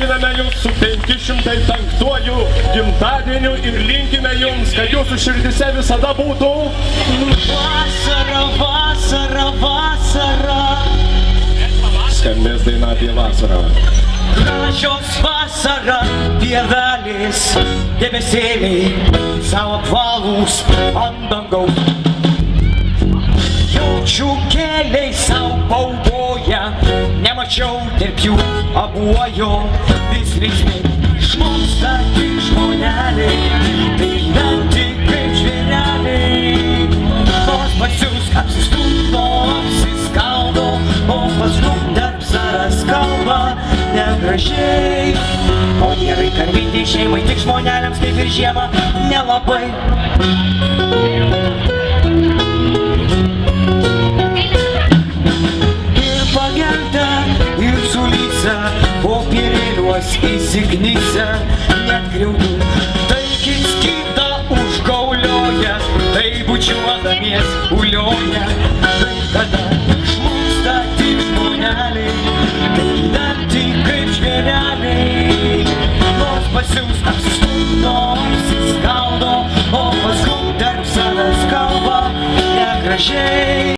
Sveikiname jūs su 505-uoju gimtadieniu ir linkime jums, kad jūsų širdise visada būtų vasara, vasara, vasara. Skambės daina apie vasarą. Gražios vasara, pievelės, debesėliai, savo apvalūs ant dangaus. Jaučiu keliai savo pauboja, nemačiau tarp jų abuojo. Vis linksmai išmoksta tik žmoneliai, tai gyventi kaip žvėreliai. Nors pasius apsistumdo, apsiskaldo, o paskui tarp savęs kalba negražiai. O gerai karvyti šeimai, tik žmoneliams kaip ir žiemą nelabai. Ir pagelta, ir sulysa, popierėliuos įsiknysa, net griaudų. Tai kiskyta užgaulioja, tai bučiuodamies ulioja. Tai tada išmoksta tik žmoneliai, tai gyventi kaip žvėreliai. Nors pasius apsistumdo, apsiskaldo, o paskui tarp savęs kalba negražiai.